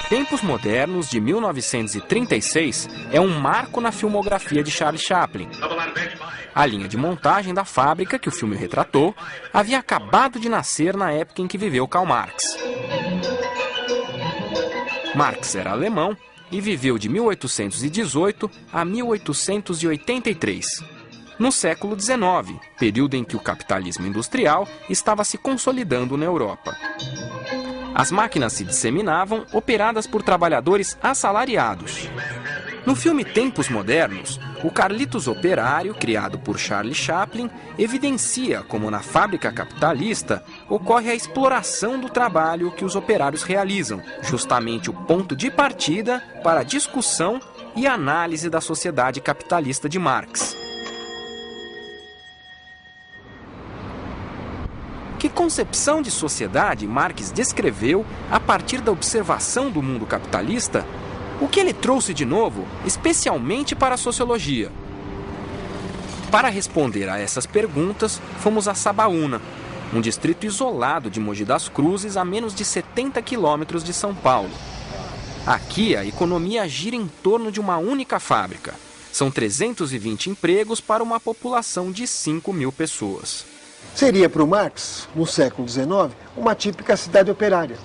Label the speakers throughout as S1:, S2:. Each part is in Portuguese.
S1: Tempos Modernos, de 1936, é um marco na filmografia de Charlie Chaplin. A linha de montagem da fábrica que o filme retratou havia acabado de nascer na época em que viveu Karl Marx. Marx era alemão e viveu de 1818 a 1883. No século XIX, período em que o capitalismo industrial estava se consolidando na Europa. As máquinas se disseminavam, operadas por trabalhadores assalariados. No filme Tempos Modernos, o Carlitos operário, criado por Charlie Chaplin, evidencia como na fábrica capitalista ocorre a exploração do trabalho que os operários realizam, justamente o ponto de partida para a discussão e análise da sociedade capitalista de Marx. Que concepção de sociedade Marx descreveu a partir da observação do mundo capitalista? O que ele trouxe de novo, especialmente para a sociologia? Para responder a essas perguntas, fomos a Sabaúna, um distrito isolado de Mogi das Cruzes, a menos de 70 quilômetros de São Paulo. Aqui, a economia gira em torno de uma única fábrica. São 320 empregos para uma população de 5.000 pessoas.
S2: Seria para o Marx, no século XIX, uma típica cidade operária.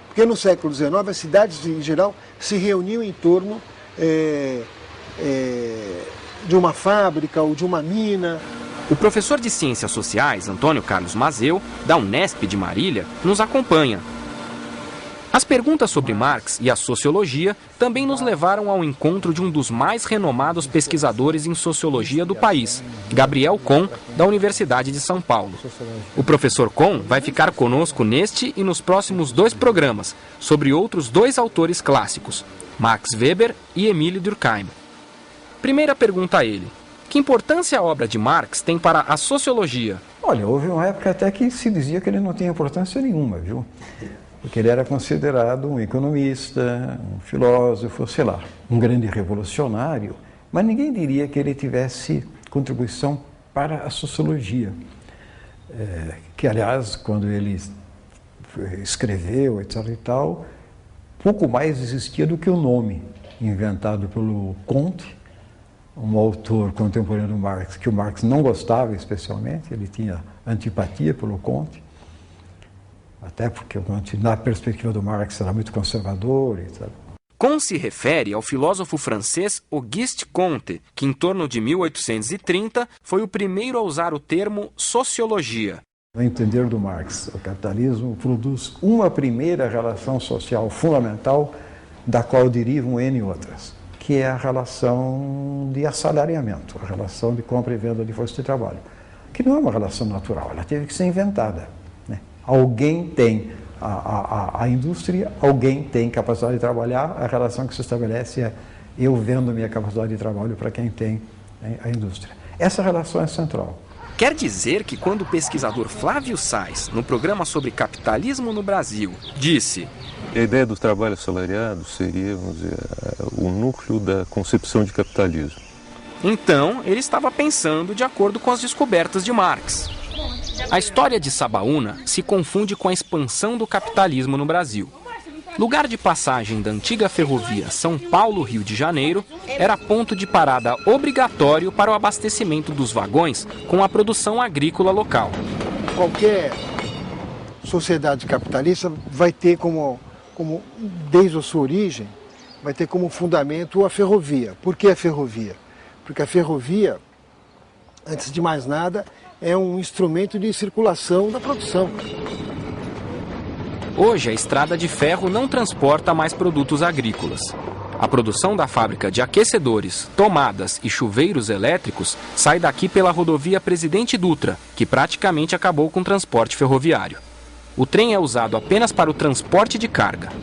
S2: Porque no século XIX as cidades, em geral, se reuniam em torno de uma fábrica ou de uma mina.
S1: O professor de Ciências Sociais, Antônio Carlos Mazeu, da Unesp de Marília, nos acompanha. As perguntas sobre Marx e a sociologia também nos levaram ao encontro de um dos mais renomados pesquisadores em sociologia do país, Gabriel Kohn, da Universidade de São Paulo. O professor Kohn vai ficar conosco neste e nos próximos 2 programas, sobre outros 2 autores clássicos, Max Weber e Emílio Durkheim. Primeira pergunta a ele: que importância a obra de Marx tem para a sociologia?
S3: Olha, houve uma época até que se dizia que ele não tinha importância nenhuma, viu? Porque ele era considerado um economista, um filósofo, sei lá, um grande revolucionário, mas ninguém diria que ele tivesse contribuição para a sociologia. Que, aliás, quando ele escreveu, etc. e tal, pouco mais existia do que o nome, inventado pelo Comte, um autor contemporâneo do Marx, que o Marx não gostava especialmente, ele tinha antipatia pelo Comte, até porque o Comte, na perspectiva do Marx, era muito conservador, etc.
S1: Kohn se refere ao filósofo francês Auguste Comte, que em torno de 1830 foi o primeiro a usar o termo sociologia.
S3: No entender do Marx, o capitalismo produz uma primeira relação social fundamental, da qual derivam N outras, que é a relação de assalariamento, a relação de compra e venda de força de trabalho, que não é uma relação natural, ela teve que ser inventada. Alguém tem a indústria, alguém tem capacidade de trabalhar, a relação que se estabelece é eu vendo minha capacidade de trabalho para quem tem a indústria. Essa relação é central.
S1: Quer dizer que quando o pesquisador Flávio Sais, no programa sobre capitalismo no Brasil, disse:
S4: a ideia do trabalho assalariado seria, vamos dizer, o núcleo da concepção de capitalismo.
S1: Então, ele estava pensando de acordo com as descobertas de Marx. A história de Sabaúna se confunde com a expansão do capitalismo no Brasil. Lugar de passagem da antiga ferrovia São Paulo-Rio de Janeiro, era ponto de parada obrigatório para o abastecimento dos vagões com a produção agrícola local.
S2: Qualquer sociedade capitalista vai ter como desde a sua origem, vai ter como fundamento a ferrovia. Por que a ferrovia? Porque a ferrovia, antes de mais nada, é um instrumento de circulação da produção.
S1: Hoje, a estrada de ferro não transporta mais produtos agrícolas. A produção da fábrica de aquecedores, tomadas e chuveiros elétricos sai daqui pela rodovia Presidente Dutra, que praticamente acabou com o transporte ferroviário. O trem é usado apenas para o transporte de carga.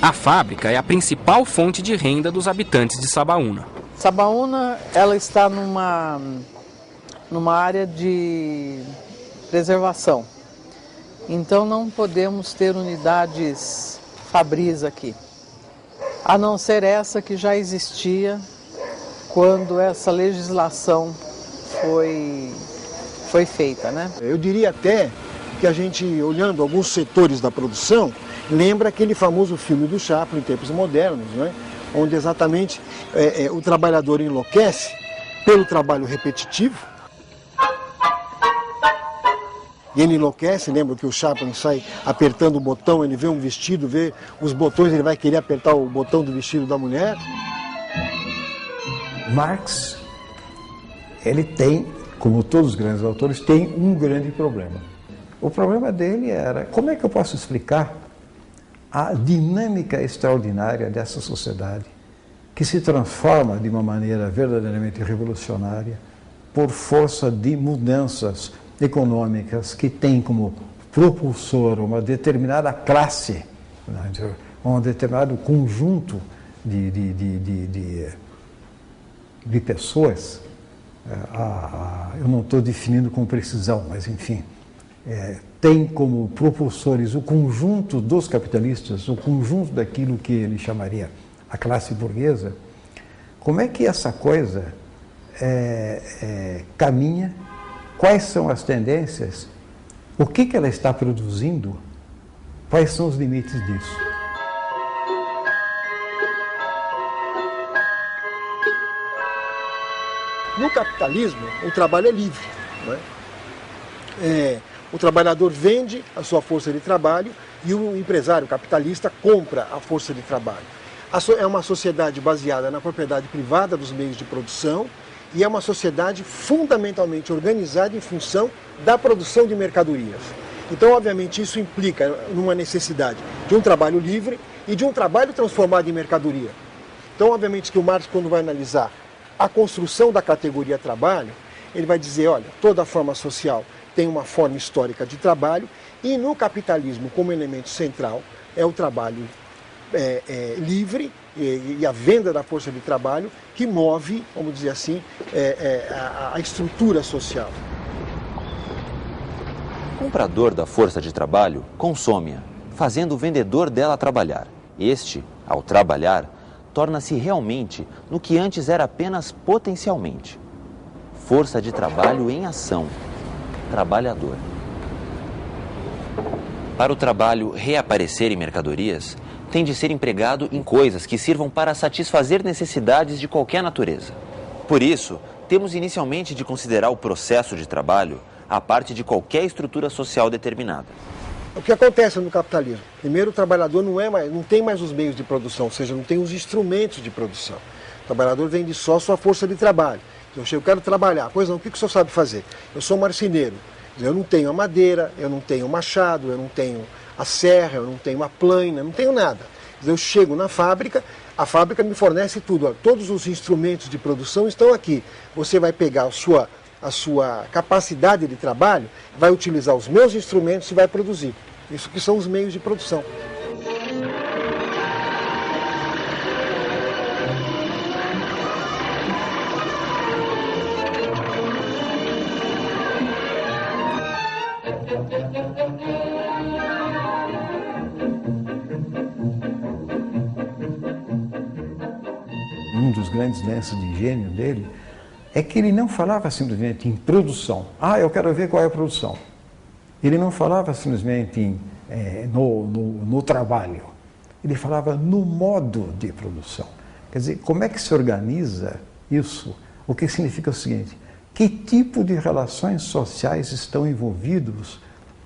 S1: A fábrica é a principal fonte de renda dos habitantes de Sabaúna.
S5: Sabaúna, ela está numa área de preservação. Então não podemos ter unidades Fabris aqui, a não ser essa que já existia quando essa legislação foi feita, né?
S2: Eu diria até que a gente, olhando alguns setores da produção, lembra aquele famoso filme do Chaplin, em tempos modernos, né? Onde exatamente o trabalhador enlouquece pelo trabalho repetitivo. E ele enlouquece, lembra que o Chaplin sai apertando o botão, ele vê um vestido, vê os botões, ele vai querer apertar o botão do vestido da mulher.
S3: Marx, ele tem, como todos os grandes autores, tem um grande problema. O problema dele era, como é que eu posso explicar a dinâmica extraordinária dessa sociedade que se transforma de uma maneira verdadeiramente revolucionária por força de mudanças econômicas que tem como propulsor uma determinada classe, um determinado conjunto de pessoas. Eu não estou definindo com precisão, mas enfim, tem como propulsores o conjunto dos capitalistas, o conjunto daquilo que ele chamaria a classe burguesa. Como é que essa coisa caminha? Quais são as tendências? O que ela está produzindo? Quais são os limites disso?
S2: No capitalismo, o trabalho é livre, não é? O trabalhador vende a sua força de trabalho e o empresário capitalista compra a força de trabalho. É uma sociedade baseada na propriedade privada dos meios de produção e é uma sociedade fundamentalmente organizada em função da produção de mercadorias. Então, obviamente, isso implica numa necessidade de um trabalho livre e de um trabalho transformado em mercadoria. Então, obviamente, que o Marx, quando vai analisar a construção da categoria trabalho, ele vai dizer, olha, toda forma social tem uma forma histórica de trabalho e no capitalismo, como elemento central, é o trabalho livre e a venda da força de trabalho que move, vamos dizer assim, a estrutura social.
S6: O comprador da força de trabalho consome-a, fazendo o vendedor dela trabalhar. Este, ao trabalhar, torna-se realmente no que antes era apenas potencialmente. Força de trabalho em ação. Trabalhador. Para o trabalho reaparecer em mercadorias, tem de ser empregado em coisas que sirvam para satisfazer necessidades de qualquer natureza. Por isso, temos inicialmente de considerar o processo de trabalho a parte de qualquer estrutura social determinada.
S2: O que acontece no capitalismo? Primeiro, o trabalhador não tem mais os meios de produção, ou seja, não tem os instrumentos de produção. O trabalhador vende só sua força de trabalho. Eu quero trabalhar. Pois não, o que o senhor sabe fazer? Eu sou marceneiro. Eu não tenho a madeira, eu não tenho o machado, eu não tenho a serra, eu não tenho a plaina, não tenho nada. Eu chego na fábrica, a fábrica me fornece tudo. Todos os instrumentos de produção estão aqui. Você vai pegar a sua capacidade de trabalho, vai utilizar os meus instrumentos e vai produzir. Isso que são os meios de produção.
S3: Um dos grandes lances de gênio dele é que ele não falava simplesmente em produção. Eu quero ver qual é a produção. Ele não falava simplesmente no trabalho. Ele falava no modo de produção. Quer dizer, como é que se organiza isso? O que significa o seguinte: que tipo de relações sociais estão envolvidos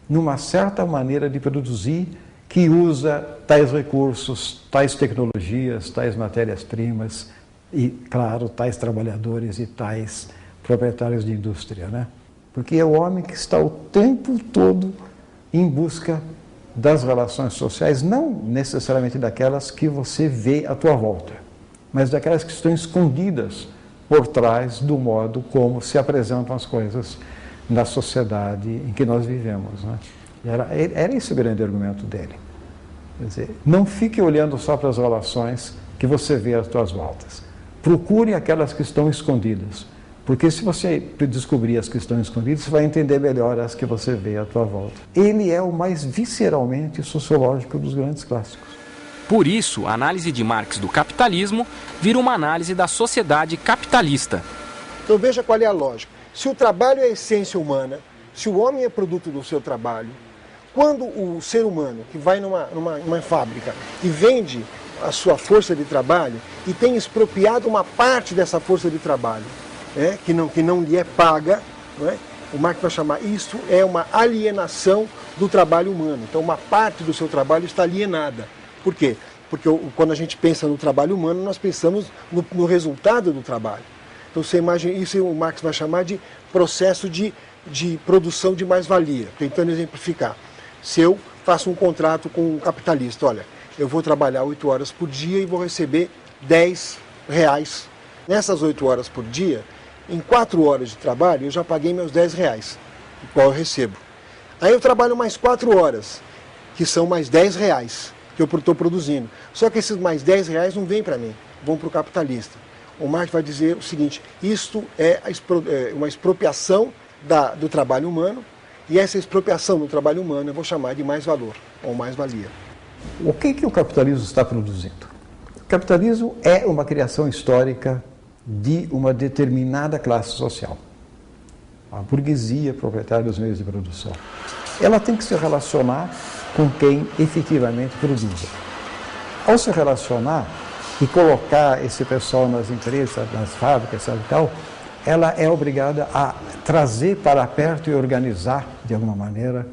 S3: numa certa maneira de produzir que usa tais recursos, tais tecnologias, tais matérias-primas e, claro, tais trabalhadores e tais proprietários de indústria, né? Porque é o homem que está o tempo todo em busca das relações sociais, não necessariamente daquelas que você vê à tua volta, mas daquelas que estão escondidas por trás do modo como se apresentam as coisas na sociedade em que nós vivemos, né? Era esse o grande argumento dele. Quer dizer, não fique olhando só para as relações que você vê às tuas voltas. Procure aquelas que estão escondidas, porque se você descobrir as que estão escondidas, você vai entender melhor as que você vê à tua volta. Ele é o mais visceralmente sociológico dos grandes clássicos.
S1: Por isso, a análise de Marx do capitalismo vira uma análise da sociedade capitalista.
S2: Então veja qual é a lógica. Se o trabalho é a essência humana, se o homem é produto do seu trabalho, quando o ser humano que vai numa fábrica e vende a sua força de trabalho e tem expropriado uma parte dessa força de trabalho, que não lhe é paga, o Marx vai chamar isso é uma alienação do trabalho humano. Então uma parte do seu trabalho está alienada. Por quê? Porque quando a gente pensa no trabalho humano, nós pensamos no resultado do trabalho. Então você imagina, isso o Marx vai chamar de processo de produção de mais-valia. Tentando exemplificar. Se eu faço um contrato com um capitalista, olha, eu vou trabalhar 8 horas por dia e vou receber R$10. Nessas 8 horas por dia, em 4 horas de trabalho, eu já paguei meus R$10, qual eu recebo. Aí eu trabalho mais 4 horas, que são mais R$10 que eu estou produzindo. Só que esses mais R$10 não vêm para mim, vão para o capitalista. O Marx vai dizer o seguinte, isto é uma expropriação do trabalho humano, e essa expropriação do trabalho humano eu vou chamar de mais-valor, ou mais-valia.
S3: O que o capitalismo está produzindo? O capitalismo é uma criação histórica de uma determinada classe social. A burguesia proprietária dos meios de produção. Ela tem que se relacionar com quem efetivamente produz. Ao se relacionar e colocar esse pessoal nas empresas, nas fábricas e tal, ela é obrigada a trazer para perto e organizar, de alguma maneira,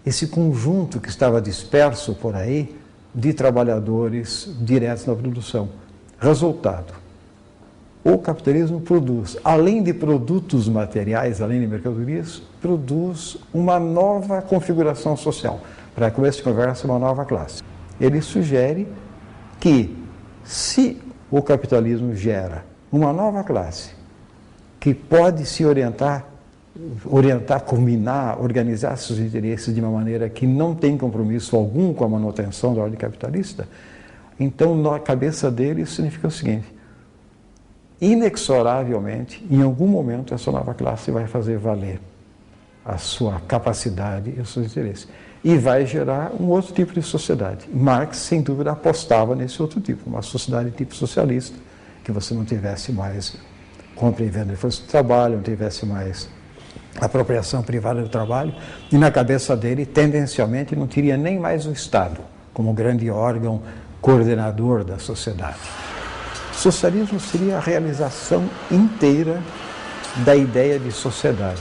S3: esse conjunto que estava disperso por aí de trabalhadores diretos na produção. Resultado, o capitalismo produz, além de produtos materiais, além de mercadorias, produz uma nova configuração social. Para começo de conversa, uma nova classe. Ele sugere que, se o capitalismo gera uma nova classe que pode se orientar, combinar, organizar seus interesses de uma maneira que não tem compromisso algum com a manutenção da ordem capitalista, então na cabeça dele isso significa o seguinte, inexoravelmente, em algum momento essa nova classe vai fazer valer a sua capacidade e os seus interesses. E vai gerar um outro tipo de sociedade. Marx, sem dúvida, apostava nesse outro tipo, uma sociedade tipo socialista, que você não tivesse mais compra e venda de força de trabalho, não tivesse mais apropriação privada do trabalho, e na cabeça dele, tendencialmente, não teria nem mais o Estado como grande órgão coordenador da sociedade. O socialismo seria a realização inteira da ideia de sociedade,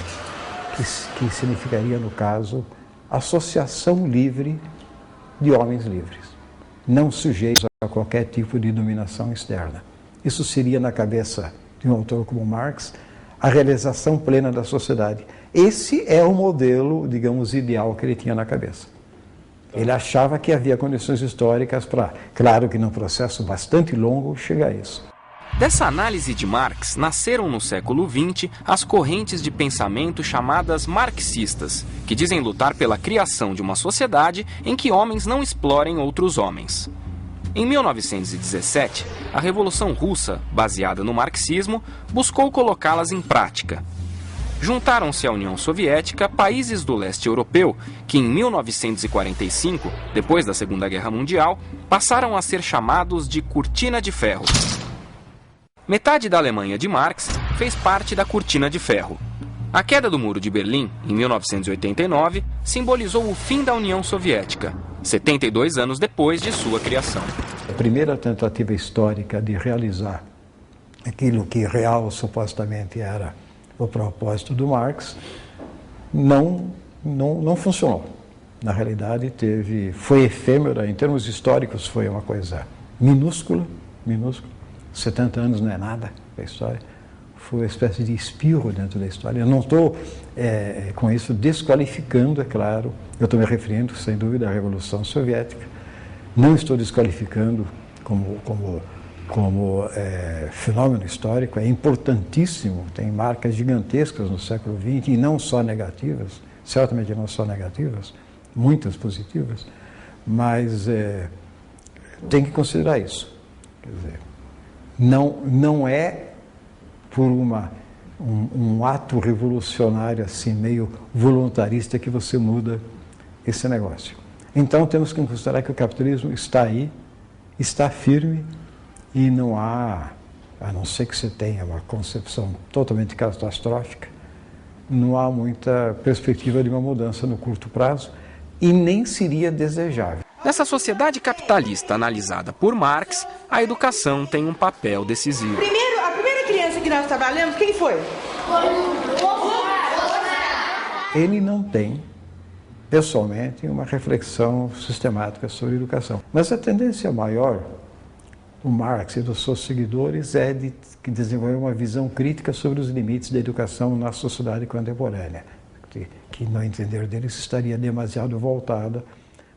S3: que significaria, no caso, associação livre de homens livres, não sujeitos a qualquer tipo de dominação externa. Isso seria, na cabeça de um autor como Marx, a realização plena da sociedade. Esse é o modelo, digamos, ideal que ele tinha na cabeça. Ele achava que havia condições históricas para, claro que num processo bastante longo, chegar a isso.
S1: Dessa análise de Marx, nasceram no século XX as correntes de pensamento chamadas marxistas, que dizem lutar pela criação de uma sociedade em que homens não explorem outros homens. Em 1917, a Revolução Russa, baseada no marxismo, buscou colocá-las em prática. Juntaram-se à União Soviética países do leste europeu que, em 1945, depois da Segunda Guerra Mundial, passaram a ser chamados de Cortina de Ferro. Metade da Alemanha de Marx fez parte da Cortina de Ferro. A queda do Muro de Berlim, em 1989, simbolizou o fim da União Soviética, 72 anos depois de sua criação.
S3: A primeira tentativa histórica de realizar aquilo que real supostamente era o propósito do Marx não funcionou. Na realidade, foi efêmera, em termos históricos foi uma coisa minúscula. 70 anos não é nada da história. Foi uma espécie de espirro dentro da história. Eu não estou, com isso, desqualificando, é claro, eu estou me referindo, sem dúvida, à Revolução Soviética. Não estou desqualificando como fenômeno histórico, é importantíssimo, tem marcas gigantescas no século XX, e não só negativas, certamente não só negativas, muitas positivas, mas tem que considerar isso. Quer dizer, não é por um ato revolucionário assim, meio voluntarista que você muda esse negócio. Então temos que considerar que o capitalismo está aí, está firme e não há, a não ser que você tenha uma concepção totalmente catastrófica, não há muita perspectiva de uma mudança no curto prazo e nem seria desejável.
S1: Nessa sociedade capitalista analisada por Marx, a educação tem um papel decisivo.
S7: A primeira criança que nós trabalhamos, quem foi?
S3: Ele não tem, pessoalmente, uma reflexão sistemática sobre educação. Mas a tendência maior do Marx e dos seus seguidores é de desenvolver uma visão crítica sobre os limites da educação na sociedade contemporânea, que, no entender deles, estaria demasiado voltada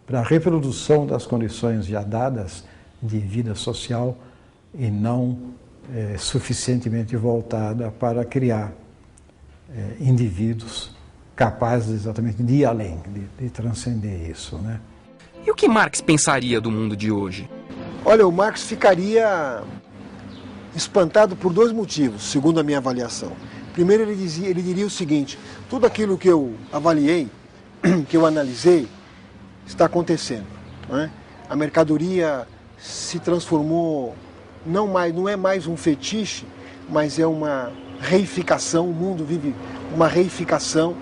S3: para a reprodução das condições já dadas de vida social e não suficientemente voltada para criar indivíduos capazes exatamente de ir além, de transcender isso, né?
S1: E o que Marx pensaria do mundo de hoje?
S2: Olha, o Marx ficaria espantado por dois motivos, segundo a minha avaliaele Primeiro, ele diria o seguinte: tudo aquilo que eu avaliei, que eu analisei, está acontecendo, né? A mercadoria se transformou, não é mais um fetiche, mas é uma reificação. O mundo vive uma reificação.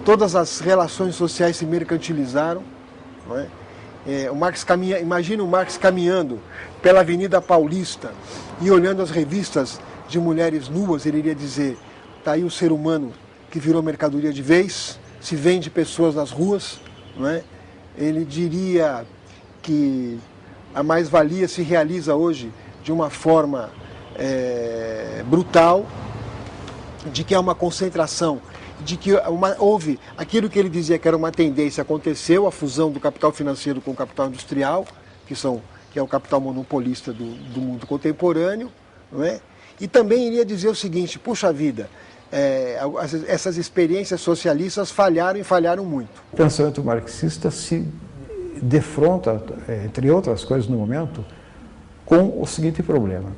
S2: Todas as relações sociais se mercantilizaram, não é? Imagina o Marx caminhando pela Avenida Paulista e olhando as revistas de mulheres nuas, ele iria dizer: está aí o ser humano que virou mercadoria de vez, se vende pessoas nas ruas, não é? Ele diria que a mais-valia se realiza hoje de uma forma brutal, de que há uma concentração, de que houve aquilo que ele dizia que era uma tendência, aconteceu, a fusão do capital financeiro com o capital industrial, que é o capital monopolista do mundo contemporâneo, não é? E também iria dizer o seguinte: puxa vida, essas experiências socialistas falharam e falharam muito.
S3: O pensamento marxista se defronta, entre outras coisas no momento, com o seguinte problema: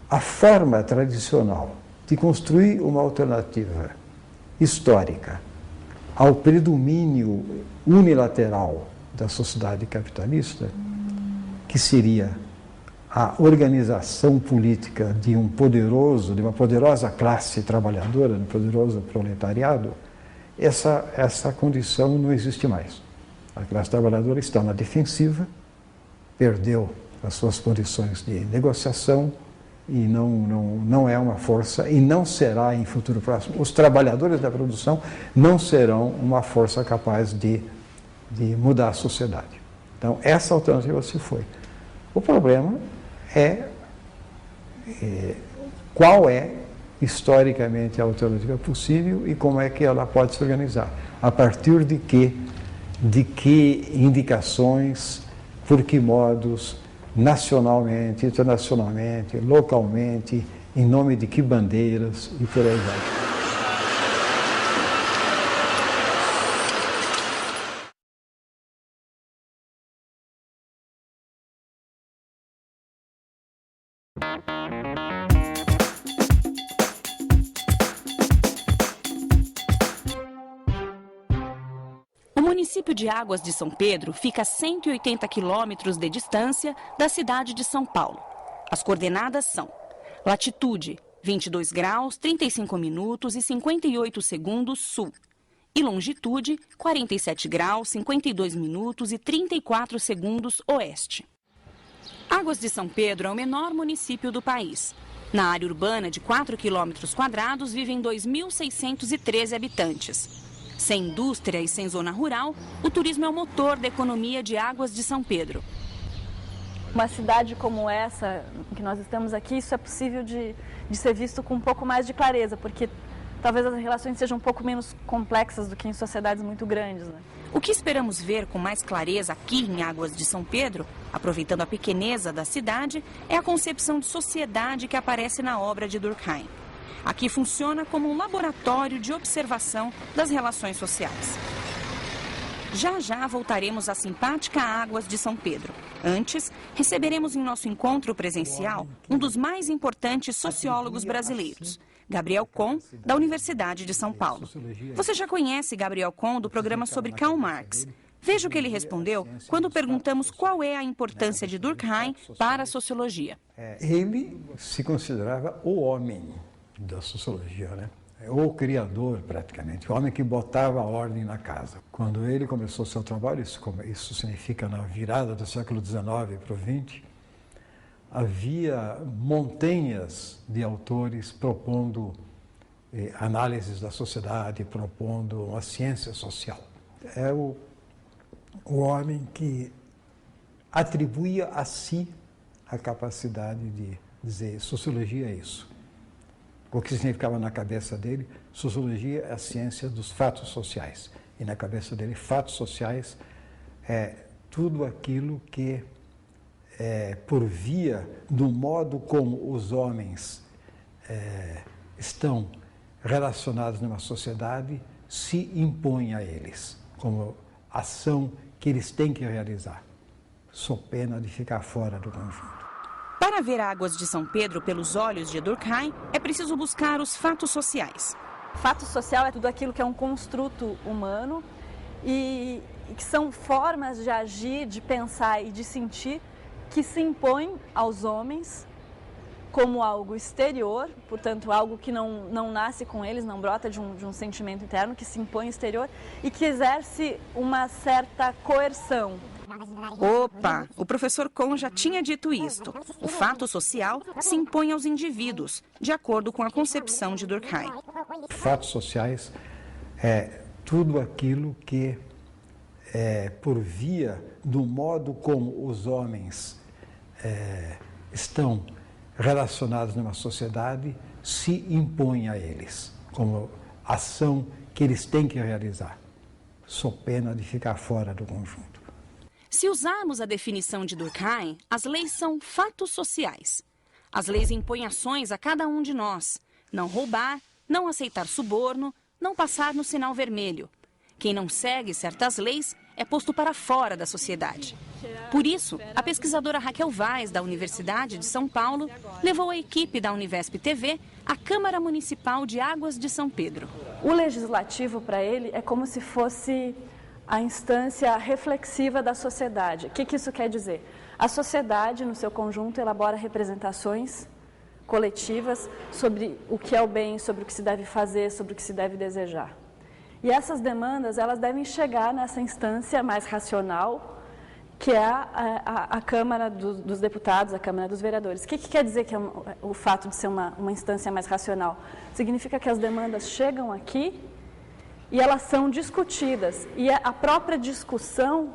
S3: a forma tradicional de construir uma alternativa histórica ao predomínio unilateral da sociedade capitalista, que seria a organização política de uma poderosa classe trabalhadora, de um poderoso proletariado, essa condição não existe mais. A classe trabalhadora está na defensiva, perdeu as suas condições de negociação e não é uma força, e não será em futuro próximo. Os trabalhadores da produção não serão uma força capaz de mudar a sociedade. Então, essa alternativa se foi. O problema é qual é historicamente a alternativa possível e como é que ela pode se organizar. A partir de que indicações, por que modos, nacionalmente, internacionalmente, localmente, em nome de que bandeiras e por aí vai.
S8: O município de Águas de São Pedro fica a 180 quilômetros de distância da cidade de São Paulo. As coordenadas são: latitude 22 graus, 35 minutos e 58 segundos sul, e longitude 47 graus, 52 minutos e 34 segundos oeste. Águas de São Pedro é o menor município do país. Na área urbana de 4 quilômetros quadrados vivem 2.613 habitantes. Sem indústria e sem zona rural, o turismo é o motor da economia de Águas de São Pedro.
S9: Uma cidade como essa, que nós estamos aqui, isso é possível de ser visto com um pouco mais de clareza, porque talvez as relações sejam um pouco menos complexas do que em sociedades muito grandes, né?
S8: O que esperamos ver com mais clareza aqui em Águas de São Pedro, aproveitando a pequeneza da cidade, é a concepção de sociedade que aparece na obra de Durkheim. Aqui funciona como um laboratório de observação das relações sociais. Já já voltaremos à simpática Águas de São Pedro. Antes, receberemos em nosso encontro presencial um dos mais importantes sociólogos brasileiros, Gabriel Kohn, da Universidade de São Paulo. Você já conhece Gabriel Kohn do programa sobre Karl Marx. Veja o que ele respondeu quando perguntamos qual é a importância de Durkheim para a sociologia.
S3: Ele se considerava o homem da sociologia, né? O criador, praticamente, o homem que botava a ordem na casa. Quando ele começou seu trabalho, isso significa na virada do século XIX para o XX, havia montanhas de autores propondo análises da sociedade, propondo uma ciência social. É o homem que atribuía a si a capacidade de dizer sociologia é isso. O que significava na cabeça dele, sociologia é a ciência dos fatos sociais. E na cabeça dele, fatos sociais é tudo aquilo que, por via do modo como os homens estão relacionados numa sociedade, se impõe a eles, como ação que eles têm que realizar, sob pena de ficar fora do conjunto.
S8: Para ver Águas de São Pedro pelos olhos de Durkheim, é preciso buscar os fatos sociais.
S9: Fato social é tudo aquilo que é um construto humano e que são formas de agir, de pensar e de sentir que se impõem aos homens como algo exterior, portanto algo que não nasce com eles, não brota de um sentimento interno, que se impõe exterior e que exerce uma certa coerção.
S8: Opa, o professor Kohn já tinha dito isto. O fato social se impõe aos indivíduos, de acordo com a concepção de Durkheim.
S3: Fatos sociais é tudo aquilo que, por via do modo como os homens estão relacionados numa sociedade, se impõe a eles, como ação que eles têm que realizar, sob pena de ficar fora do conjunto.
S8: Se usarmos a definição de Durkheim, as leis são fatos sociais. As leis impõem ações a cada um de nós. Não roubar, não aceitar suborno, não passar no sinal vermelho. Quem não segue certas leis é posto para fora da sociedade. Por isso, a pesquisadora Raquel Vaz, da Universidade de São Paulo, levou a equipe da Univesp TV à Câmara Municipal de Águas de São Pedro.
S9: O legislativo, para ele, é como se fosse a instância reflexiva da sociedade. O que isso quer dizer? A sociedade, no seu conjunto, elabora representações coletivas sobre o que é o bem, sobre o que se deve fazer, sobre o que se deve desejar. E essas demandas, elas devem chegar nessa instância mais racional, que é a Câmara dos Deputados, a Câmara dos Vereadores. O que quer dizer que é o fato de ser uma instância mais racional? Significa que as demandas chegam aqui e elas são discutidas. E a própria discussão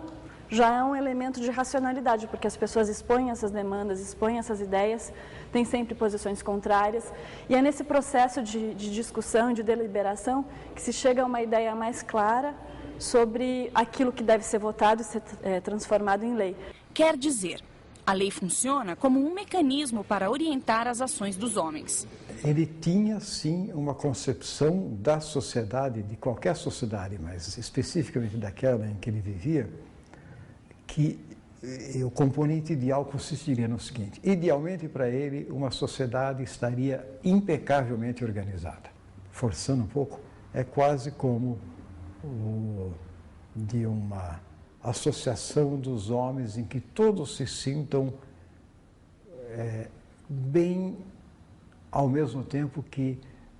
S9: já é um elemento de racionalidade, porque as pessoas expõem essas demandas, expõem essas ideias, têm sempre posições contrárias. E é nesse processo de discussão e de deliberação que se chega a uma ideia mais clara sobre aquilo que deve ser votado e ser transformado em lei.
S8: Quer dizer, a lei funciona como um mecanismo para orientar as ações dos homens.
S3: Ele tinha, sim, uma concepção da sociedade, de qualquer sociedade, mas especificamente daquela em que ele vivia, que o componente ideal consistiria no seguinte: idealmente para ele, uma sociedade estaria impecavelmente organizada. Forçando um pouco, é quase como de uma associação dos homens em que todos se sintam bem, ao mesmo tempo que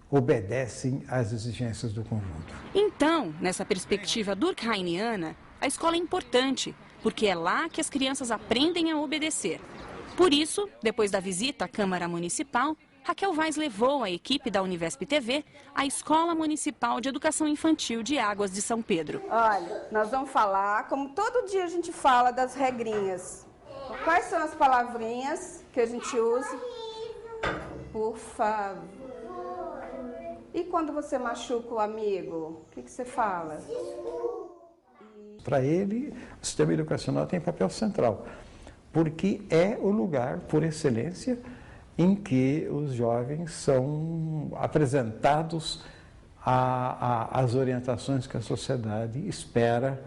S3: obedecem às exigências do conjunto.
S8: Então, nessa perspectiva durkheimiana, a escola é importante, porque é lá que as crianças aprendem a obedecer. Por isso, depois da visita à Câmara Municipal, Raquel Vaz levou a equipe da Univesp TV à Escola Municipal de Educação Infantil de Águas de São Pedro.
S7: Olha, nós vamos falar, como todo dia a gente fala, das regrinhas. Quais são as palavrinhas que a gente usa? Por favor. E quando você machuca o amigo, o que você fala?
S3: Para ele, o sistema educacional tem papel central, porque é o lugar, por excelência, em que os jovens são apresentados às orientações que a sociedade espera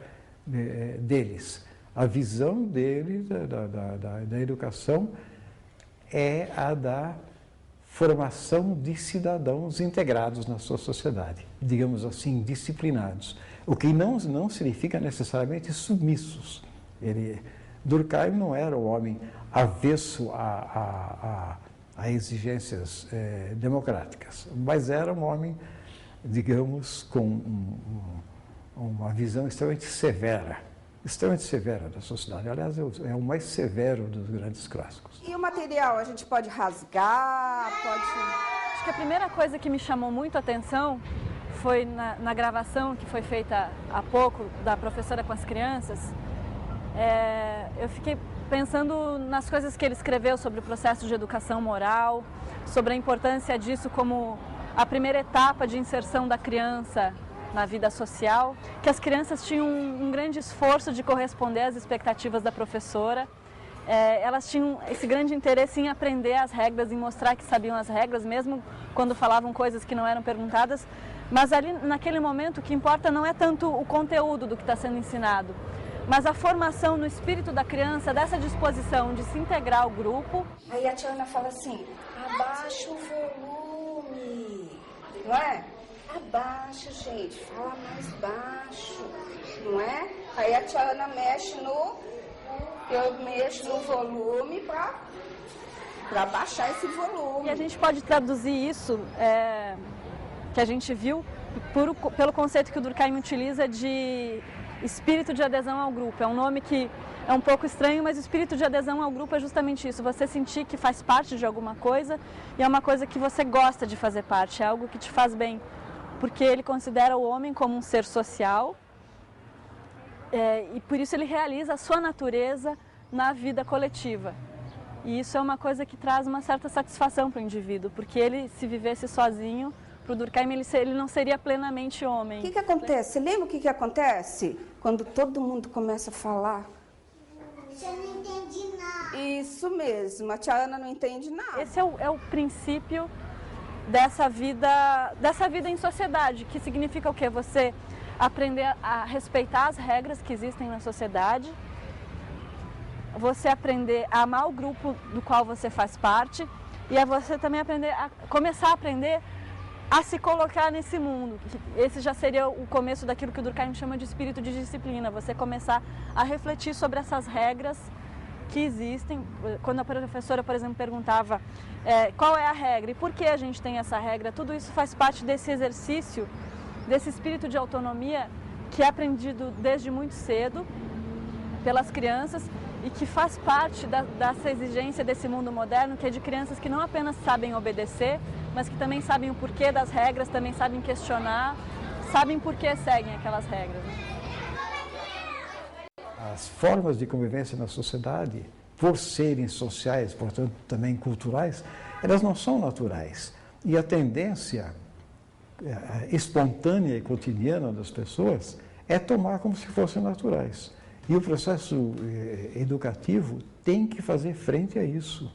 S3: deles. A visão deles da educação é a da formação de cidadãos integrados na sua sociedade, digamos assim, disciplinados, o que não significa necessariamente submissos. Durkheim não era um homem avesso a exigências democráticas, mas era um homem, digamos, com uma visão extremamente severa da sociedade. Aliás, é o mais severo dos grandes clássicos.
S7: E o material, a gente pode rasgar,
S9: Acho que a primeira coisa que me chamou muito a atenção foi na gravação que foi feita há pouco, da professora com as crianças. Eu fiquei pensando nas coisas que ele escreveu sobre o processo de educação moral, sobre a importância disso como a primeira etapa de inserção da criança na vida social, que as crianças tinham um grande esforço de corresponder às expectativas da professora. Elas tinham esse grande interesse em aprender as regras, em mostrar que sabiam as regras, mesmo quando falavam coisas que não eram perguntadas. Mas ali, naquele momento, o que importa não é tanto o conteúdo do que está sendo ensinado, mas a formação no espírito da criança, dessa disposição de se integrar ao grupo.
S7: Aí a tia Ana fala assim, abaixa o volume, não é? Abaixa, gente, fala mais baixo, não é? Aí a tia Ana eu mexo no volume para baixar esse volume.
S9: E a gente pode traduzir isso, que a gente viu, pelo conceito que o Durkheim utiliza de espírito de adesão ao grupo. É um nome que é um pouco estranho, mas o espírito de adesão ao grupo é justamente isso. Você sentir que faz parte de alguma coisa e é uma coisa que você gosta de fazer parte, é algo que te faz bem. Porque ele considera o homem como um ser social e por isso ele realiza a sua natureza na vida coletiva. E isso é uma coisa que traz uma certa satisfação para o indivíduo, porque ele, se vivesse sozinho, para o Durkheim, ele não seria plenamente homem.
S7: O que acontece? Você lembra o que acontece quando todo mundo começa a falar?
S10: Você não entende nada.
S7: Isso mesmo, a tia Ana não entende nada.
S9: Esse é o princípio dessa vida em sociedade, que significa o quê? Você aprender a respeitar as regras que existem na sociedade, você aprender a amar o grupo do qual você faz parte e você também começar a aprender a se colocar nesse mundo. Esse já seria o começo daquilo que o Durkheim chama de espírito de disciplina, você começar a refletir sobre essas regras que existem. Quando a professora, por exemplo, perguntava qual é a regra e por que a gente tem essa regra, tudo isso faz parte desse exercício, desse espírito de autonomia que é aprendido desde muito cedo pelas crianças e que faz parte dessa exigência desse mundo moderno, que é de crianças que não apenas sabem obedecer, mas que também sabem o porquê das regras, também sabem questionar, sabem por que seguem aquelas regras.
S3: As formas de convivência na sociedade, por serem sociais, portanto também culturais, elas não são naturais. E a tendência espontânea e cotidiana das pessoas é tomar como se fossem naturais. E o processo educativo tem que fazer frente a isso.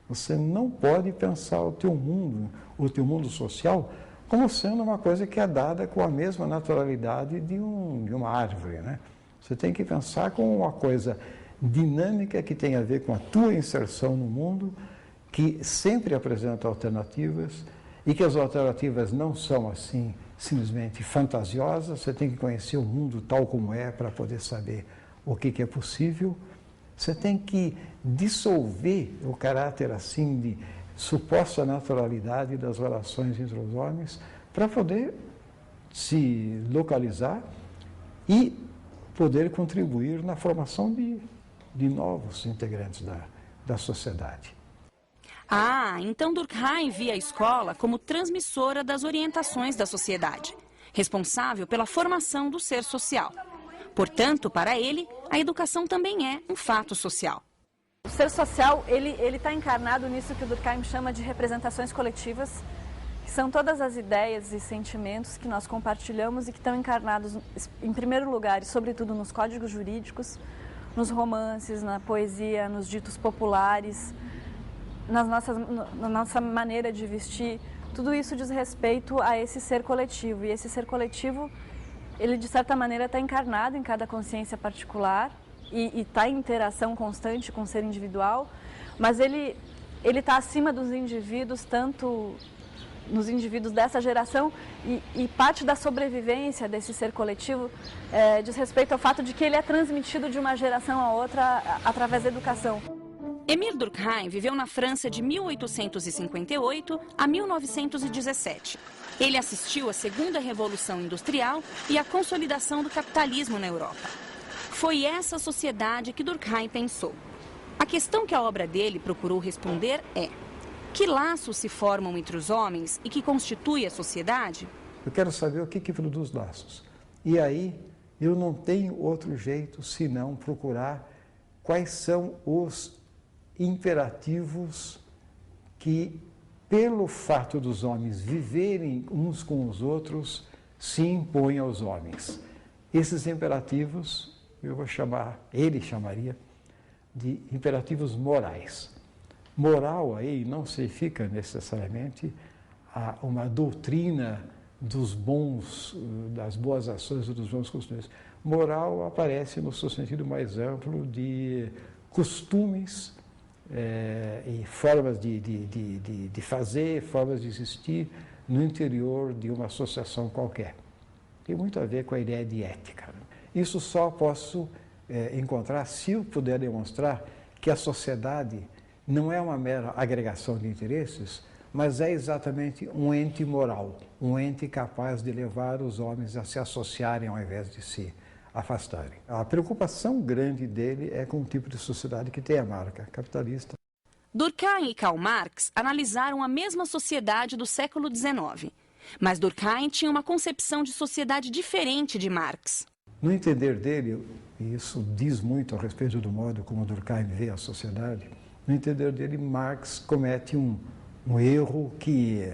S3: Você não pode pensar o teu mundo social, como sendo uma coisa que é dada com a mesma naturalidade de uma árvore, né? Você tem que pensar como uma coisa dinâmica que tem a ver com a tua inserção no mundo, que sempre apresenta alternativas e que as alternativas não são assim simplesmente fantasiosas. Você tem que conhecer o mundo tal como é para poder saber o que é possível. Você tem que dissolver o caráter assim de suposta naturalidade das relações entre os homens para poder se localizar e poder contribuir na formação de novos integrantes da sociedade.
S8: Então Durkheim via a escola como transmissora das orientações da sociedade, responsável pela formação do ser social. Portanto, para ele, a educação também é um fato social.
S9: O ser social, ele está encarnado nisso que o Durkheim chama de representações coletivas, que são todas as ideias e sentimentos que nós compartilhamos e que estão encarnados, em primeiro lugar, e sobretudo nos códigos jurídicos, nos romances, na poesia, nos ditos populares, na nossa maneira de vestir. Tudo isso diz respeito a esse ser coletivo, e esse ser coletivo, ele de certa maneira está encarnado em cada consciência particular e está em interação constante com o ser individual, mas ele ele está acima dos indivíduos, tanto nos indivíduos dessa geração, e parte da sobrevivência desse ser coletivo diz respeito ao fato de que ele é transmitido de uma geração a outra através da educação.
S8: Émile Durkheim viveu na França de 1858 a 1917. Ele assistiu à Segunda Revolução Industrial e à consolidação do capitalismo na Europa. Foi essa sociedade que Durkheim pensou. A questão que a obra dele procurou responder é: que laços se formam entre os homens e que constitui a sociedade?
S3: Eu quero saber o que produz laços. E aí eu não tenho outro jeito senão procurar quais são os imperativos que, pelo fato dos homens viverem uns com os outros, se impõem aos homens. Esses imperativos, ele chamaria de imperativos morais. Moral aí não significa necessariamente uma doutrina dos bons, das boas ações ou dos bons costumes. Moral aparece no seu sentido mais amplo de costumes e formas de fazer, formas de existir no interior de uma associação qualquer. Tem muito a ver com a ideia de ética. Isso só posso encontrar se eu puder demonstrar que a sociedade não é uma mera agregação de interesses, mas é exatamente um ente moral, um ente capaz de levar os homens a se associarem ao invés de se afastarem. A preocupação grande dele é com o tipo de sociedade que tem a marca capitalista.
S8: Durkheim e Karl Marx analisaram a mesma sociedade do século XIX, mas Durkheim tinha uma concepção de sociedade diferente de Marx.
S3: No entender dele, e isso diz muito a respeito do modo como Durkheim vê a sociedade, no entender dele, Marx comete um erro que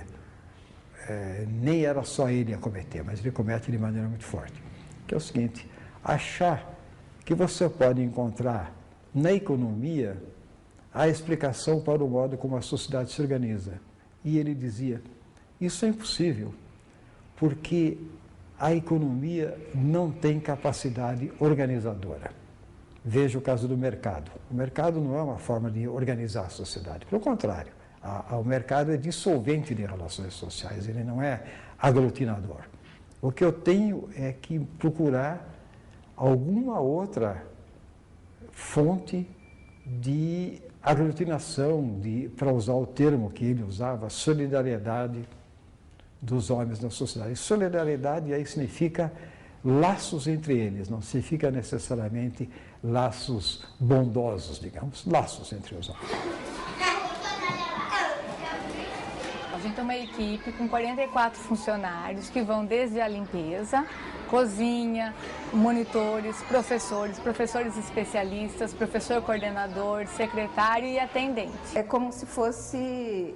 S3: nem era só ele a cometer, mas ele comete de maneira muito forte, que é o seguinte: achar que você pode encontrar na economia a explicação para o modo como a sociedade se organiza. E ele dizia, isso é impossível, porque a economia não tem capacidade organizadora. Veja o caso do mercado. O mercado não é uma forma de organizar a sociedade, pelo contrário, o mercado é dissolvente de relações sociais, ele não é aglutinador. O que eu tenho é que procurar alguma outra fonte de aglutinação, para usar o termo que ele usava, solidariedade dos homens na sociedade. Solidariedade aí significa laços entre eles, não significa necessariamente laços bondosos, digamos, laços entre os homens.
S11: A gente tem uma equipe com 44 funcionários que vão desde a limpeza, cozinha, monitores, professores especialistas, professor coordenador, secretário e atendente.
S7: É como se fosse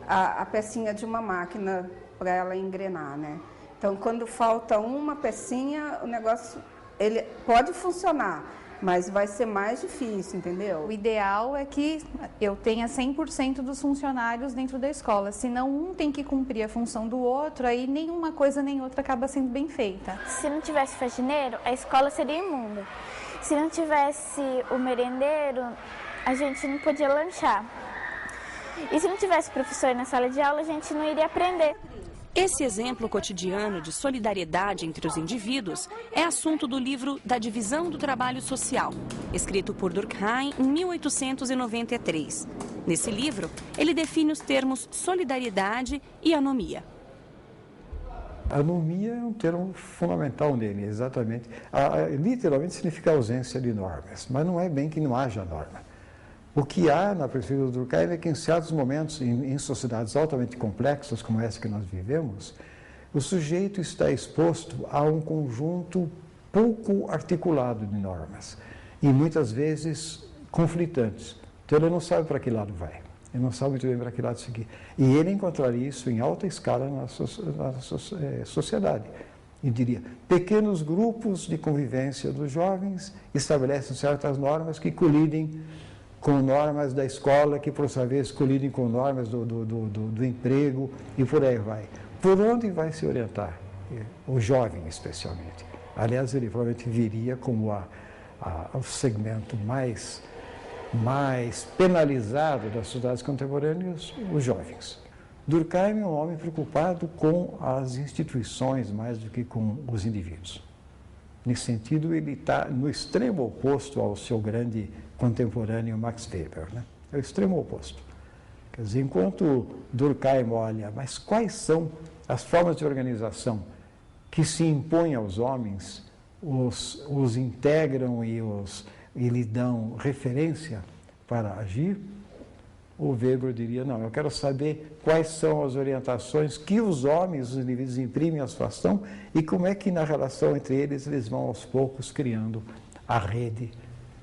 S7: a pecinha de uma máquina para ela engrenar, né? Então, quando falta uma pecinha, o negócio ele pode funcionar, mas vai ser mais difícil, entendeu?
S12: O ideal é que eu tenha 100% dos funcionários dentro da escola, senão um tem que cumprir a função do outro, aí nenhuma coisa nem outra acaba sendo bem feita.
S10: Se não tivesse faxineiro, a escola seria imunda. Se não tivesse o merendeiro, a gente não podia lanchar. E se não tivesse professor na sala de aula, a gente não iria aprender.
S8: Esse exemplo cotidiano de solidariedade entre os indivíduos é assunto do livro Da Divisão do Trabalho Social, escrito por Durkheim em 1893. Nesse livro, ele define os termos solidariedade e anomia.
S3: Anomia é um termo fundamental nele, exatamente. Literalmente significa ausência de normas, mas não é bem que não haja norma. O que há na perspectiva do Durkheim é que em certos momentos, em sociedades altamente complexas como essa que nós vivemos, o sujeito está exposto a um conjunto pouco articulado de normas e muitas vezes conflitantes. Então ele não sabe para que lado vai, ele não sabe muito bem para que lado seguir. E ele encontraria isso em alta escala na sociedade. E diria, pequenos grupos de convivência dos jovens estabelecem certas normas que colidem com normas da escola, que por sua vez colidem com normas do emprego e por aí vai. Por onde vai se orientar? O jovem, especialmente. Aliás, ele provavelmente viria como o segmento mais mais penalizado das sociedades contemporâneas, os jovens. Durkheim é um homem preocupado com as instituições mais do que com os indivíduos. Nesse sentido, ele está no extremo oposto ao seu grande contemporâneo Max Weber, né? É o extremo oposto. Quer dizer, enquanto Durkheim olha, mas quais são as formas de organização que se impõem aos homens, os integram e lhe dão referência para agir, o Weber diria, não, eu quero saber quais são as orientações que os homens, os indivíduos, imprimem à situação e como é que na relação entre eles vão aos poucos criando a rede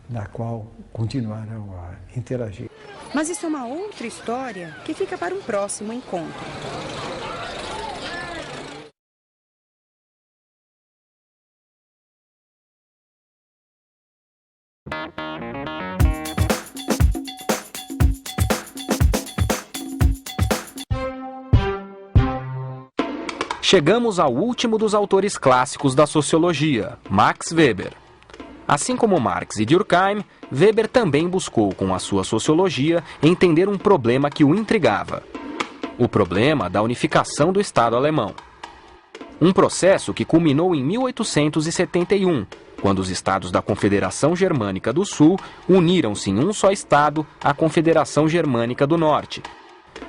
S3: na qual continuarão a interagir.
S8: Mas isso é uma outra história que fica para um próximo encontro.
S1: Chegamos ao último dos autores clássicos da sociologia, Max Weber. Assim como Marx e Durkheim, Weber também buscou, com a sua sociologia, entender um problema que o intrigava: o problema da unificação do Estado alemão. Um processo que culminou em 1871, quando os estados da Confederação Germânica do Sul uniram-se em um só Estado, a Confederação Germânica do Norte.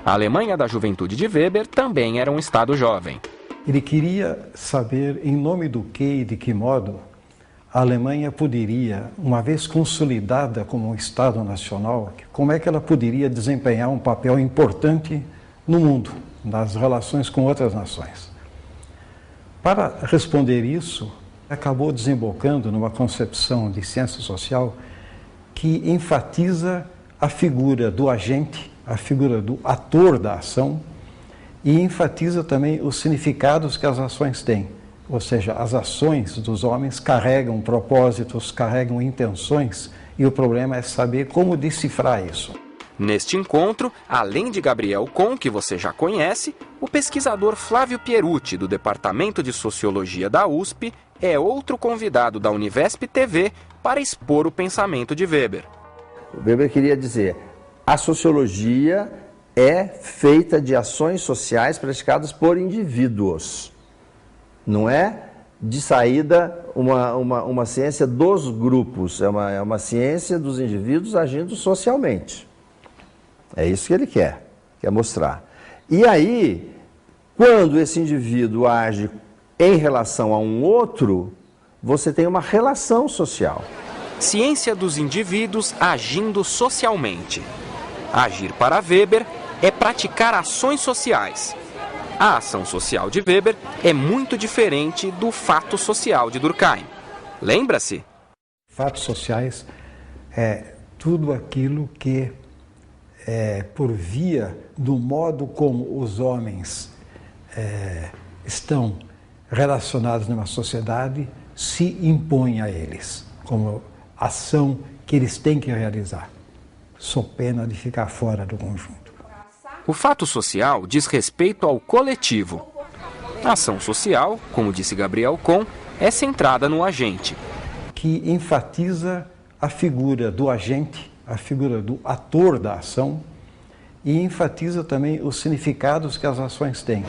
S1: A Alemanha da juventude de Weber também era um Estado jovem.
S3: Ele queria saber em nome do que e de que modo a Alemanha poderia, uma vez consolidada como um Estado nacional, como é que ela poderia desempenhar um papel importante no mundo, nas relações com outras nações. Para responder isso, acabou desembocando numa concepção de ciência social que enfatiza a figura do agente, a figura do ator da ação, e enfatiza também os significados que as ações têm. Ou seja, as ações dos homens carregam propósitos, carregam intenções, e o problema é saber como decifrar isso.
S1: Neste encontro, além de Gabriel Kohn, que você já conhece, o pesquisador Flávio Pierucci, do Departamento de Sociologia da USP, é outro convidado da Univesp TV para expor o pensamento de Weber.
S13: O Weber queria dizer, a sociologia é feita de ações sociais praticadas por indivíduos. Não é de saída uma ciência dos grupos, é uma ciência dos indivíduos agindo socialmente. É isso que ele quer mostrar. E aí, quando esse indivíduo age em relação a um outro, você tem uma relação social.
S1: Ciência dos indivíduos agindo socialmente. Agir para Weber é praticar ações sociais. A ação social de Weber é muito diferente do fato social de Durkheim. Lembra-se?
S3: Fatos sociais é tudo aquilo que, por via do modo como os homens estão relacionados numa sociedade, se impõe a eles, como ação que eles têm que realizar, sob pena de ficar fora do conjunto.
S1: O fato social diz respeito ao coletivo. A ação social, como disse Gabriel Kohn, é centrada no agente.
S3: Que enfatiza a figura do agente, a figura do ator da ação, e enfatiza também os significados que as ações têm.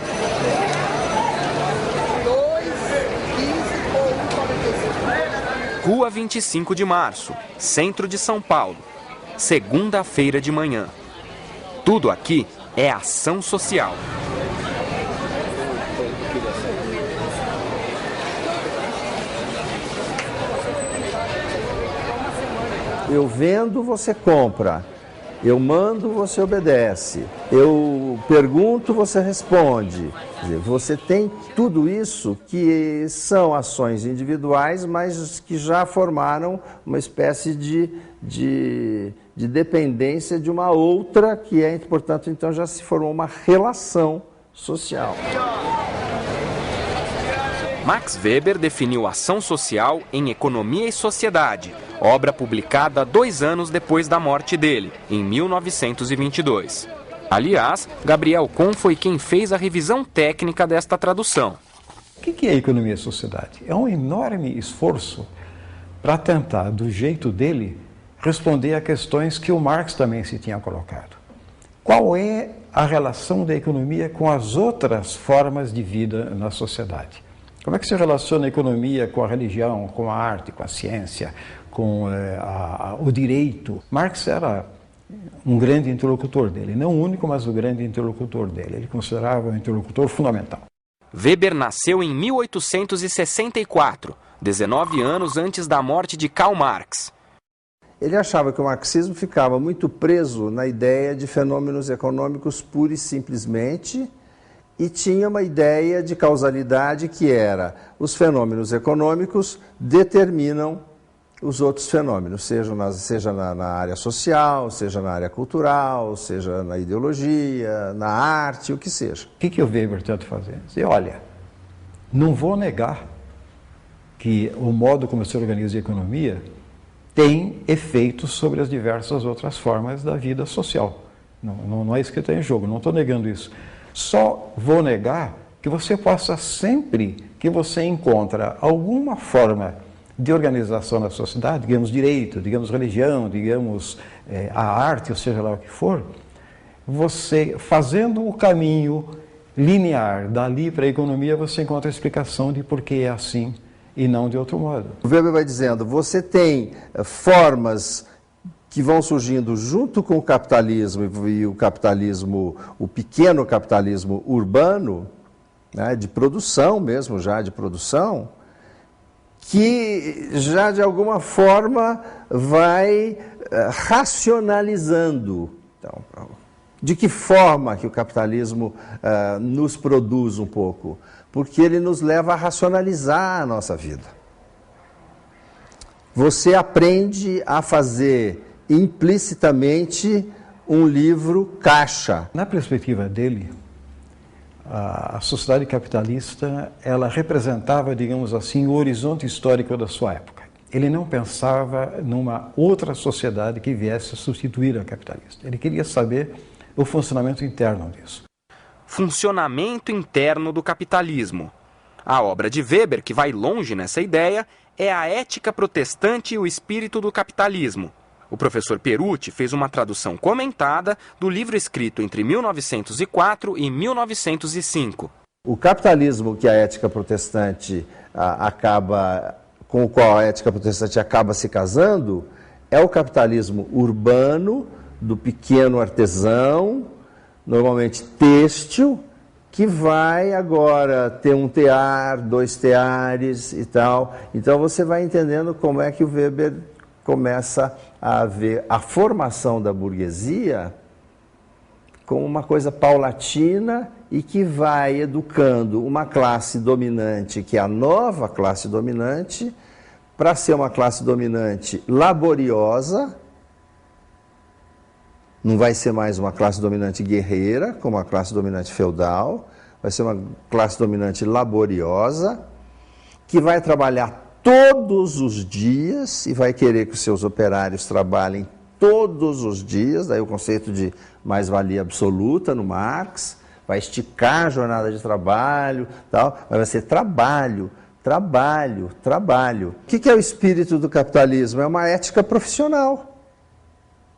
S1: Rua 25 de Março, centro de São Paulo, segunda-feira de manhã. Tudo aqui é ação social.
S13: Eu vendo, você compra. Eu mando, você obedece. Eu pergunto, você responde. Quer dizer, você tem tudo isso que são ações individuais, mas que já formaram uma espécie de dependência de uma outra, que é, portanto, então já se formou uma relação social.
S1: Max Weber definiu ação social em Economia e Sociedade, obra publicada 2 anos depois da morte dele, em 1922. Aliás, Gabriel Kohn foi quem fez a revisão técnica desta tradução.
S3: O que é Economia e Sociedade? É um enorme esforço para tentar, do jeito dele, responder a questões que o Marx também se tinha colocado. Qual é a relação da economia com as outras formas de vida na sociedade? Como é que se relaciona a economia com a religião, com a arte, com a ciência, com o direito? Marx era um grande interlocutor dele, não o único, mas o grande interlocutor dele. Ele considerava um interlocutor fundamental.
S1: Weber nasceu em 1864, 19 anos antes da morte de Karl Marx.
S13: Ele achava que o marxismo ficava muito preso na ideia de fenômenos econômicos pura e simplesmente, e tinha uma ideia de causalidade que era: os fenômenos econômicos determinam os outros fenômenos, seja na área social, seja na área cultural, seja na ideologia, na arte, o que seja.
S3: O que o Weber tenta fazer? Dizer, olha, não vou negar que o modo como se organiza a economia tem efeitos sobre as diversas outras formas da vida social. Não é isso que está em jogo, não estou negando isso. Só vou negar que você possa, sempre que você encontra alguma forma de organização na sociedade, digamos direito, digamos religião, digamos a arte, ou seja lá o que for, você fazendo o caminho linear dali para a economia, você encontra a explicação de por que é assim e não de outro modo.
S13: O Weber vai dizendo, você tem formas que vão surgindo junto com o capitalismo, e o capitalismo, o pequeno capitalismo urbano, né, de produção mesmo, já de produção, que já de alguma forma vai racionalizando. Então, de que forma que o capitalismo nos produz um pouco? Porque ele nos leva a racionalizar a nossa vida. Você aprende a fazer implicitamente um livro caixa.
S3: Na perspectiva dele, a sociedade capitalista, ela representava, digamos assim, o horizonte histórico da sua época. Ele não pensava numa outra sociedade que viesse a substituir a capitalista. Ele queria saber o funcionamento interno disso.
S1: Funcionamento interno do capitalismo. A obra de Weber, que vai longe nessa ideia, é A Ética Protestante e o Espírito do Capitalismo. O professor Perucci fez uma tradução comentada do livro escrito entre 1904 e 1905.
S13: O capitalismo que a ética protestante com o qual a ética protestante acaba se casando é o capitalismo urbano, do pequeno artesão, normalmente têxtil, que vai agora ter um tear, 2 teares e tal. Então você vai entendendo como é que o Weber começa a ver a formação da burguesia como uma coisa paulatina e que vai educando uma classe dominante, que é a nova classe dominante, para ser uma classe dominante laboriosa. Não vai ser mais uma classe dominante guerreira, como a classe dominante feudal, vai ser uma classe dominante laboriosa, que vai trabalhar todos os dias e vai querer que os seus operários trabalhem todos os dias, daí o conceito de mais-valia absoluta no Marx, vai esticar a jornada de trabalho, tal, mas vai ser trabalho, trabalho, trabalho. O que é o espírito do capitalismo? É uma ética profissional.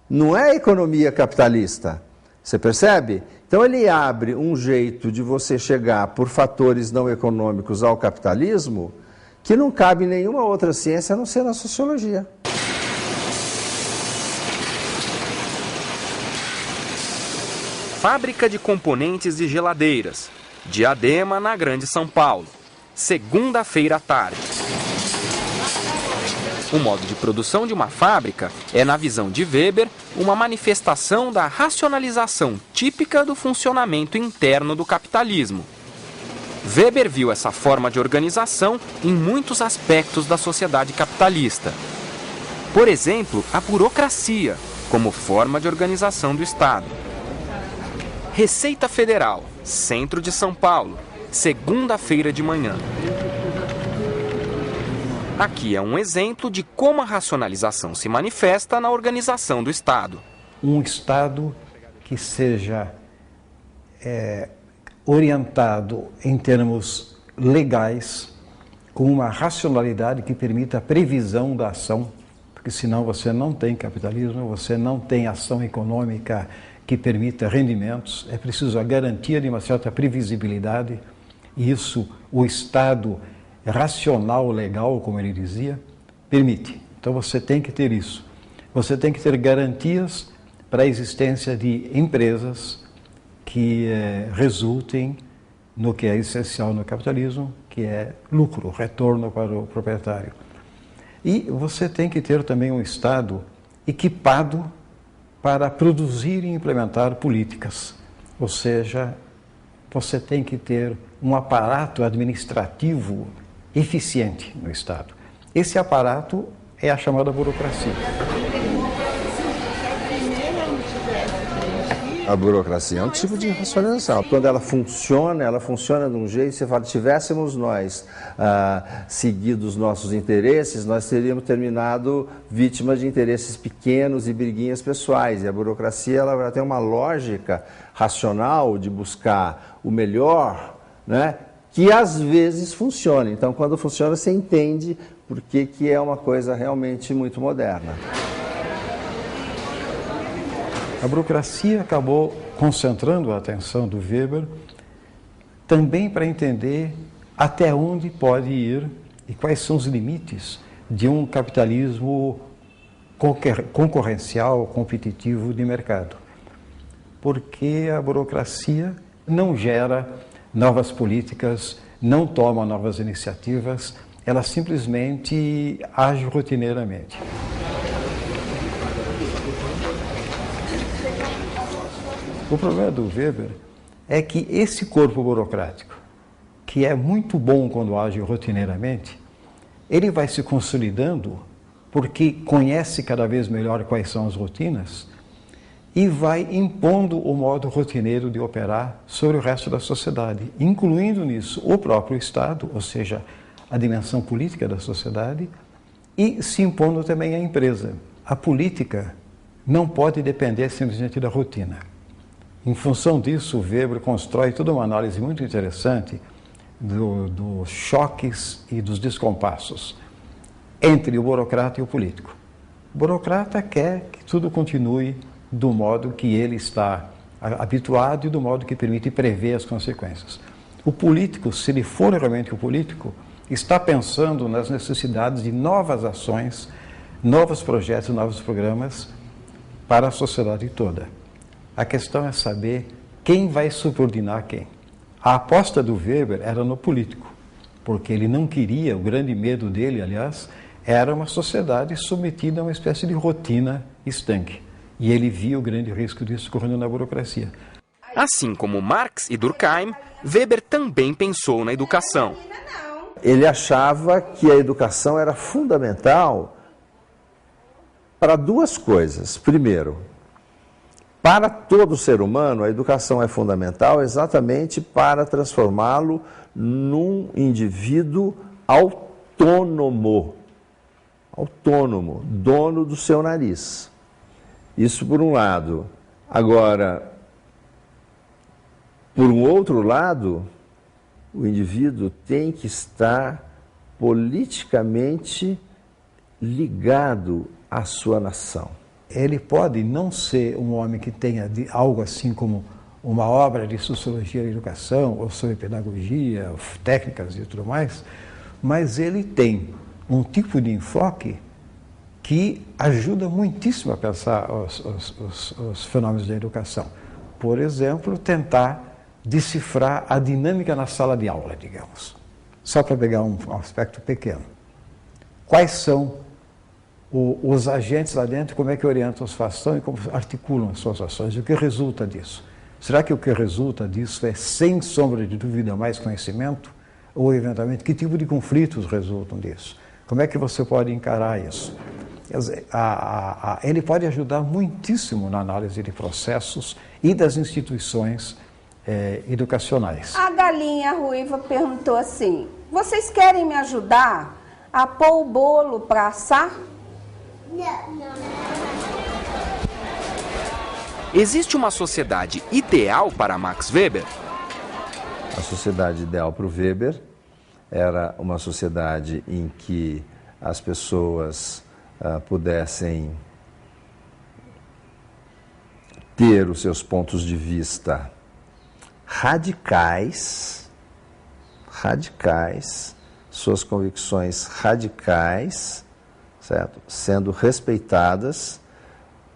S13: Não é economia capitalista, você percebe? Então ele abre um jeito de você chegar por fatores não econômicos ao capitalismo que não cabe em nenhuma outra ciência a não ser na sociologia.
S1: Fábrica de componentes de geladeiras, Diadema, na Grande São Paulo, segunda-feira à tarde. O modo de produção de uma fábrica é, na visão de Weber, uma manifestação da racionalização típica do funcionamento interno do capitalismo. Weber viu essa forma de organização em muitos aspectos da sociedade capitalista. Por exemplo, a burocracia, como forma de organização do Estado. Receita Federal, centro de São Paulo, segunda-feira de manhã. Aqui é um exemplo de como a racionalização se manifesta na organização do Estado.
S3: Um Estado que seja orientado em termos legais, com uma racionalidade que permita a previsão da ação, porque senão você não tem capitalismo, você não tem ação econômica que permita rendimentos, é preciso a garantia de uma certa previsibilidade, e isso o Estado racional, legal, como ele dizia, permite. Então você tem que ter isso. Você tem que ter garantias para a existência de empresas que resultem no que é essencial no capitalismo, que é lucro, retorno para o proprietário. E você tem que ter também um Estado equipado para produzir e implementar políticas. Ou seja, você tem que ter um aparato administrativo eficiente no Estado. Esse aparato é a chamada burocracia.
S13: A burocracia é um tipo de racionalização. Quando ela funciona de um jeito, você fala, tivéssemos nós seguido os nossos interesses, nós teríamos terminado vítimas de interesses pequenos e briguinhas pessoais. E a burocracia ela tem uma lógica racional de buscar o melhor, né, que às vezes funciona. Então, quando funciona, você entende por que é uma coisa realmente muito moderna.
S3: A burocracia acabou concentrando a atenção do Weber também para entender até onde pode ir e quais são os limites de um capitalismo concorrencial, competitivo de mercado. Porque a burocracia não gera novas políticas, não toma novas iniciativas, ela simplesmente age rotineiramente. O problema do Weber é que esse corpo burocrático, que é muito bom quando age rotineiramente, ele vai se consolidando porque conhece cada vez melhor quais são as rotinas e vai impondo o modo rotineiro de operar sobre o resto da sociedade, incluindo nisso o próprio Estado, ou seja, a dimensão política da sociedade, e se impondo também à empresa. A política não pode depender simplesmente da rotina. Em função disso, o Weber constrói toda uma análise muito interessante dos choques e dos descompassos entre o burocrata e o político. O burocrata quer que tudo continue do modo que ele está habituado e do modo que permite prever as consequências. O político, se ele for realmente o político, está pensando nas necessidades de novas ações, novos projetos, novos programas para a sociedade toda. A questão é saber quem vai subordinar quem. A aposta do Weber era no político, porque ele não queria, o grande medo dele, aliás, era uma sociedade submetida a uma espécie de rotina estanque. E ele via o grande risco disso correndo na burocracia.
S1: Assim como Marx e Durkheim, Weber também pensou na educação.
S13: Ele achava que a educação era fundamental para duas coisas. Primeiro, para todo ser humano, a educação é fundamental exatamente para transformá-lo num indivíduo autônomo, dono do seu nariz. Isso por um lado. Agora, por um outro lado, o indivíduo tem que estar politicamente ligado à sua nação.
S3: Ele pode não ser um homem que tenha algo assim como uma obra de sociologia da educação, ou sobre pedagogia, técnicas e tudo mais, mas ele tem um tipo de enfoque que ajuda muitíssimo a pensar os fenômenos da educação. Por exemplo, tentar decifrar a dinâmica na sala de aula, digamos. Só para pegar um aspecto pequeno. Quais são os agentes lá dentro, como é que orientam as ações e como articulam as suas ações? E o que resulta disso? Será que o que resulta disso é, sem sombra de dúvida, mais conhecimento? Ou, eventualmente, que tipo de conflitos resultam disso? Como é que você pode encarar isso? Quer dizer, ele pode ajudar muitíssimo na análise de processos e das instituições educacionais.
S7: A galinha ruiva perguntou assim: vocês querem me ajudar a pôr o bolo para assar? Não.
S1: Existe uma sociedade ideal para Max Weber?
S13: A sociedade ideal para o Weber era uma sociedade em que as pessoas pudessem ter os seus pontos de vista radicais, suas convicções radicais, certo? Sendo respeitadas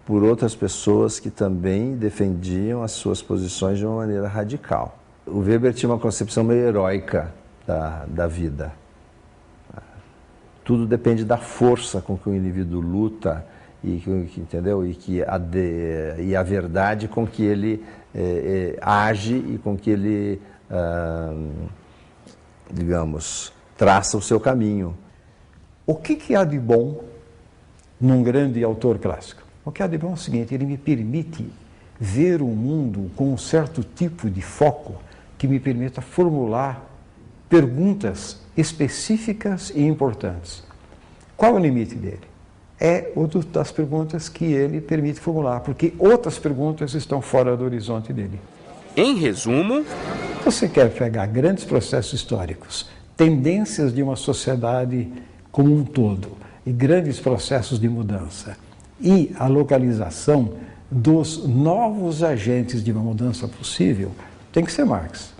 S13: por outras pessoas que também defendiam as suas posições de uma maneira radical. O Weber tinha uma concepção meio heróica da vida. Tudo depende da força com que o indivíduo luta entendeu? E a verdade com que ele age e com que ele, digamos, traça o seu caminho.
S3: O que há de bom num grande autor clássico? O que há de bom é o seguinte: ele me permite ver o mundo com um certo tipo de foco que me permita formular perguntas específicas e importantes. Qual é o limite dele? É o das perguntas que ele permite formular, porque outras perguntas estão fora do horizonte dele.
S1: Em resumo,
S3: você quer pegar grandes processos históricos, tendências de uma sociedade como um todo, e grandes processos de mudança, e a localização dos novos agentes de uma mudança possível, tem que ser Marx.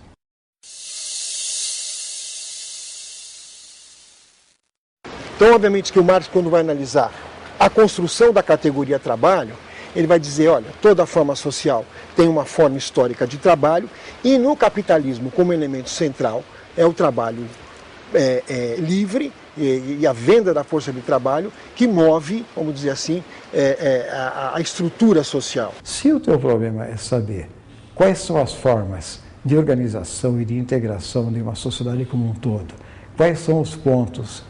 S2: Então, obviamente, que o Marx, quando vai analisar a construção da categoria trabalho, ele vai dizer, olha, toda forma social tem uma forma histórica de trabalho, e no capitalismo, como elemento central, é o trabalho livre e a venda da força de trabalho que move, vamos dizer assim, a estrutura social.
S3: Se o teu problema é saber quais são as formas de organização e de integração de uma sociedade como um todo, quais são os pontos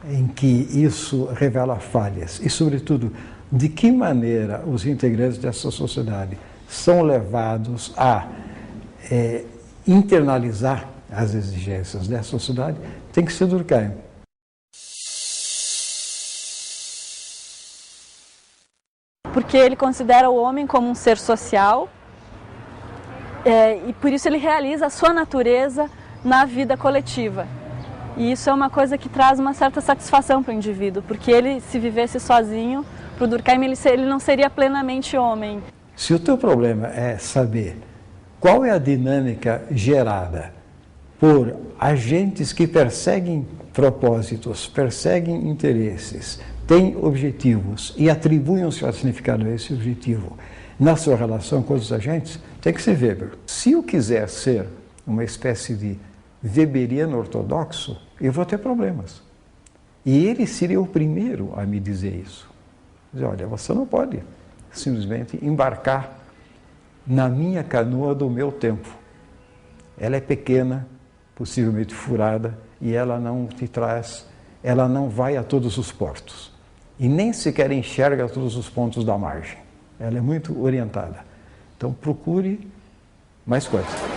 S3: em que isso revela falhas e, sobretudo, de que maneira os integrantes dessa sociedade são levados a internalizar as exigências dessa sociedade, tem que ser Durkheim.
S9: Porque ele considera o homem como um ser social e por isso ele realiza a sua natureza na vida coletiva. E isso é uma coisa que traz uma certa satisfação para o indivíduo, porque ele, se vivesse sozinho, para o Durkheim, ele não seria plenamente homem.
S3: Se o teu problema é saber qual é a dinâmica gerada por agentes que perseguem propósitos, perseguem interesses, têm objetivos e atribuem um certo significado a esse objetivo na sua relação com os agentes, tem que ser Weber. Se eu quiser ser uma espécie de weberiano ortodoxo, eu vou ter problemas. E ele seria o primeiro a me dizer isso. Dizer, olha, você não pode simplesmente embarcar na minha canoa do meu tempo. Ela é pequena, possivelmente furada, e ela não te traz, ela não vai a todos os portos. E nem sequer enxerga todos os pontos da margem. Ela é muito orientada. Então procure mais coisas.